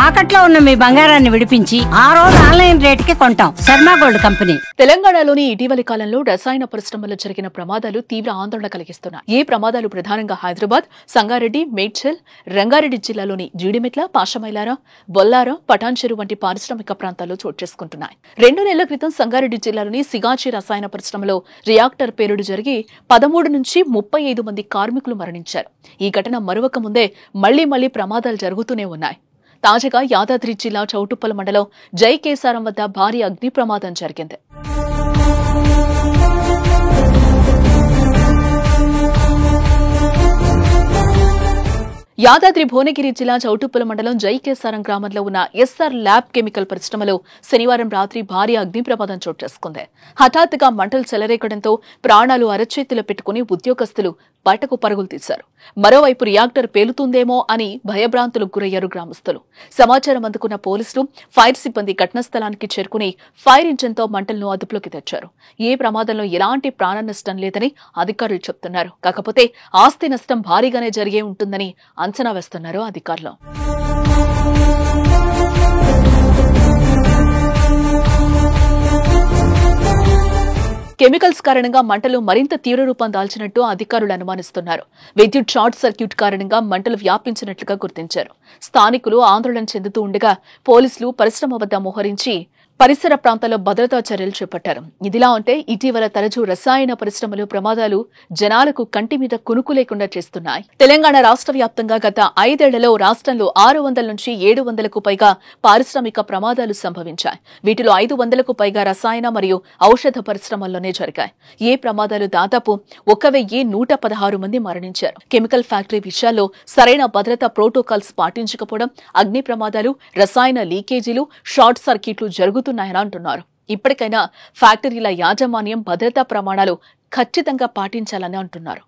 తాకట్లో ఉన్న మీ బంగారాన్ని విడిపించి ఆ రోజు ఆన్లైన్ రేటుకి కొంటాం. Sharma gold company. తెలంగాణలోని ఇటీవలి కాలంలో రసాయన పరిశ్రమలో జరిగిన ప్రమాదాలు తీవ్ర ఆందోళన కలిగిస్తున్నాయి. ఈ ప్రమాదాలు ప్రధానంగా హైదరాబాద్, సంగారెడ్డి, మేడ్చల్, రంగారెడ్డి జిల్లాలోని జీడిమెట్ల, పాషమైలార, బొల్లార, పటాన్చెరు వంటి పారిశ్రామిక ప్రాంతాల్లో చోటు చేసుకుంటున్నాయి. 2 నెలల క్రితం సంగారెడ్డి జిల్లాలోని సిగాచి రసాయన పరిశ్రమలో రియాక్టర్ పేలుడు జరిగి 13 నుంచి 35 మంది కార్మికులు మరణించారు. ఈ ఘటన మరొక ముందే మళ్లీ ప్రమాదాలు జరుగుతూనే ఉన్నాయి. తాజాగా యాదాద్రి జిల్లా చౌటుప్పల్ మండలం జై కేసారం వద్ద భారీ అగ్ని ప్రమాదం జరిగింది. యాదాద్రి భువనగిరి జిల్లా చౌటుప్పల్ మండలం జై కేసారం గ్రామంలో ఉన్న ఎస్ఆర్ ల్యాబ్ కెమికల్ పరిశ్రమలో శనివారం రాత్రి భారీ అగ్ని ప్రమాదం చోటు చేసుకుంది. హఠాత్తుగా మంటలు చెలరేగడంతో ప్రాణాలు అరచేతిలో పెట్టుకుని ఉద్యోగస్తులు బయటకు పరుగులు తీశారు. మరోవైపు రియాక్టర్ పేలుతుందేమో అని భయభ్రాంతులకు గురయ్యారు గ్రామస్తులు. సమాచారం అందుకున్న పోలీసులు, ఫైర్ సిబ్బంది ఘటనా స్థలానికి చేరుకుని ఫైర్ ఇంజిన్తో మంటలను అదుపులోకి తెచ్చారు. ఈ ప్రమాదంలో ఎలాంటి ప్రాణ నష్టం లేదని అధికారులు చెబుతున్నారు. కాకపోతే ఆస్తి నష్టం భారీగానే జరిగే ఉంటుందని అంచనా వేస్తున్నారు అధికారులు. కెమికల్స్ కారణంగా మంటలు మరింత తీవ్ర రూపం దాల్చినట్టు అధికారులు అనుమానిస్తున్నారు. విద్యుత్ షార్ట్ సర్క్యూట్ కారణంగా మంటలు వ్యాపించినట్లుగా గుర్తించారు. స్థానికులు ఆందోళన చెందుతూ ఉండగా పోలీసులు పరిశ్రమ వద్ద మోహరించి పరిసర ప్రాంతాల్లో భద్రతా చర్యలు చేపట్టారు. ఇదిలా ఉంటే ఇటీవల తరచూ రసాయన పరిశ్రమలు ప్రమాదాలు జనాలకు కంటి మీద కునుకు లేకుండా చేస్తున్నాయి. తెలంగాణ రాష్ట్ర వ్యాప్తంగా గత 5 ఏళ్లలో రాష్ట్రంలో 600 నుంచి 700కు పైగా పారిశ్రామిక ప్రమాదాలు సంభవించాయి. వీటిలో 500కు పైగా రసాయన మరియు ఔషధ పరిశ్రమల్లోనే జరిగాయి. ఈ ప్రమాదాలు దాదాపు 1116 మంది మరణించారు. కెమికల్ ఫ్యాక్టరీ విషయాల్లో సరైన భద్రతా ప్రోటోకాల్స్ పాటించకపోవడం, అగ్ని ప్రమాదాలు, రసాయన లీకేజీలు, షార్ట్ సర్క్యూట్లు జరుగుతున్నాయని అంటున్నారు. ఇప్పటికైనా ఫ్యాక్టరీల యాజమాన్యం భద్రతా ప్రమాణాలు ఖచ్చితంగా పాటించాలని అంటున్నారు.